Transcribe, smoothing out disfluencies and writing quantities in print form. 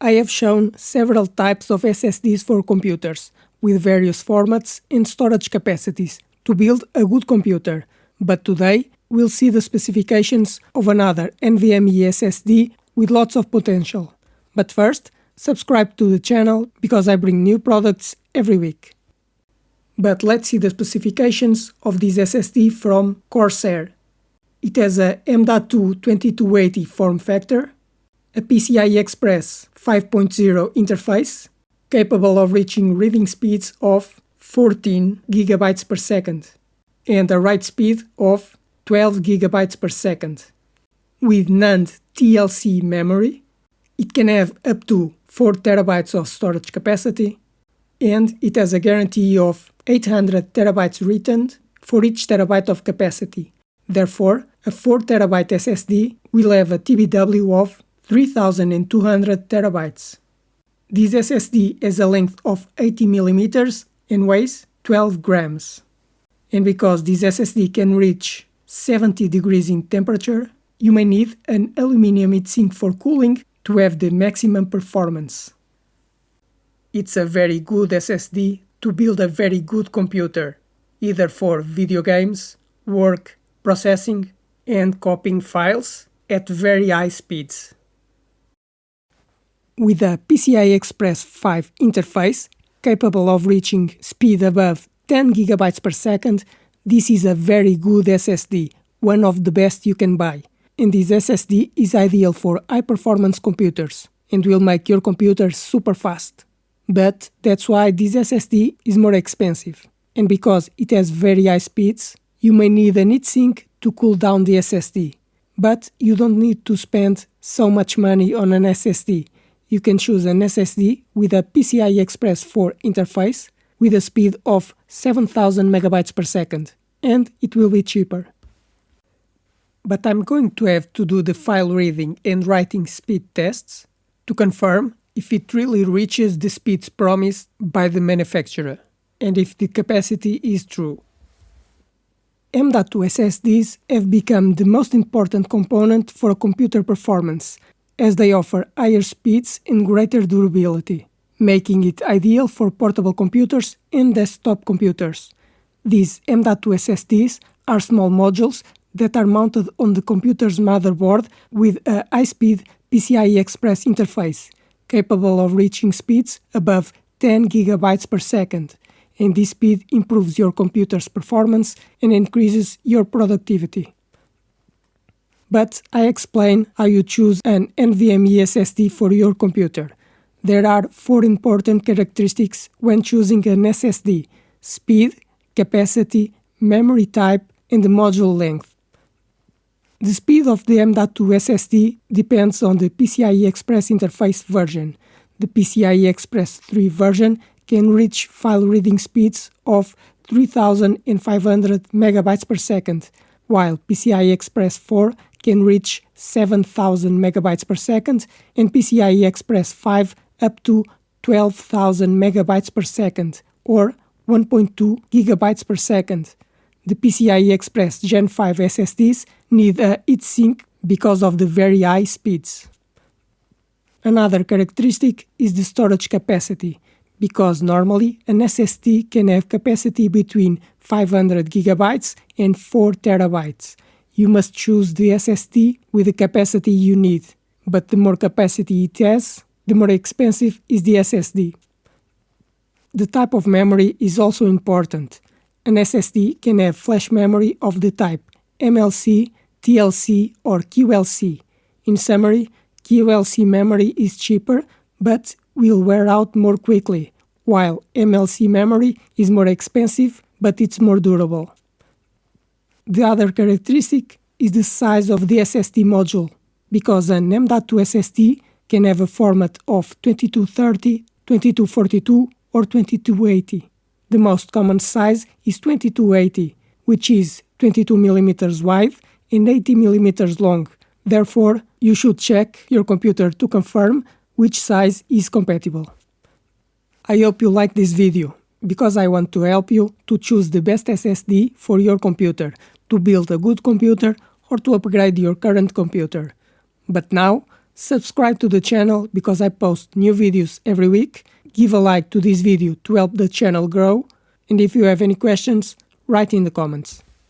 I have shown several types of SSDs for computers, with various formats and storage capacities, to build a good computer. But today, we'll see the specifications of another NVMe SSD with lots of potential. But first, subscribe to the channel because I bring new products every week. But let's see the specifications of this SSD from Corsair. It has a M.2 2280 form factor, a PCIe Express 5.0 interface, capable of reaching reading speeds of 14 GB per second, and a write speed of 12 GB per second. With NAND TLC memory, it can have up to 4 TB of storage capacity, and it has a guarantee of 800 TB returned for each terabyte of capacity. Therefore, a 4 TB SSD will have a TBW of 3200 TB. This SSD has a length of 80 mm and weighs 12 grams. And because this SSD can reach 70 degrees in temperature, you may need an aluminum heatsink for cooling to have the maximum performance. It's a very good SSD to build a very good computer, either for video games, work, processing, and copying files at very high speeds. With a PCI Express 5 interface, capable of reaching speed above 10 GB per second, this is a very good SSD, one of the best you can buy. And this SSD is ideal for high-performance computers and will make your computer super fast. But that's why this SSD is more expensive. And because it has very high speeds, you may need a heatsink to cool down the SSD. But you don't need to spend so much money on an SSD. You can choose an SSD with a PCI Express 4 interface with a speed of 7000 MB per second, and it will be cheaper. But I'm going to have to do the file reading and writing speed tests to confirm if it really reaches the speeds promised by the manufacturer, and if the capacity is true. M.2 SSDs have become the most important component for computer performance, as they offer higher speeds and greater durability, making it ideal for portable computers and desktop computers. These M.2 SSDs are small modules that are mounted on the computer's motherboard with a high-speed PCI Express interface, capable of reaching speeds above 10 GB per second, and this speed improves your computer's performance and increases your productivity. But I explain how you choose an NVMe SSD for your computer. There are 4 important characteristics when choosing an SSD: speed, capacity, memory type, and the module length. The speed of the M.2 SSD depends on the PCIe Express interface version. The PCIe Express 3 version can reach file reading speeds of 3500 MB per second, while PCIe Express 4 can reach 7000 MB per second and PCIe Express 5 up to 12,000 MB per second, or 1.2 GB per second. The PCIe Express Gen 5 SSDs need a heatsink because of the very high speeds. Another characteristic is the storage capacity, because normally an SSD can have capacity between 500 GB and 4 TB. You must choose the SSD with the capacity you need, but the more capacity it has, the more expensive is the SSD. The type of memory is also important. An SSD can have flash memory of the type MLC, TLC, or QLC. In summary, QLC memory is cheaper but will wear out more quickly, while MLC memory is more expensive but it's more durable. The other characteristic is the size of the SSD module, because an M.2 SSD can have a format of 2230, 2242, or 2280. The most common size is 2280, which is 22 mm wide and 80 mm long. Therefore, you should check your computer to confirm which size is compatible. I hope you like this video, because I want to help you to choose the best SSD for your computer, to build a good computer or to upgrade your current computer. But now, Subscribe to the channel because I post new videos every week. Give a like to this video to help the channel grow. And if you have any questions, write in the comments.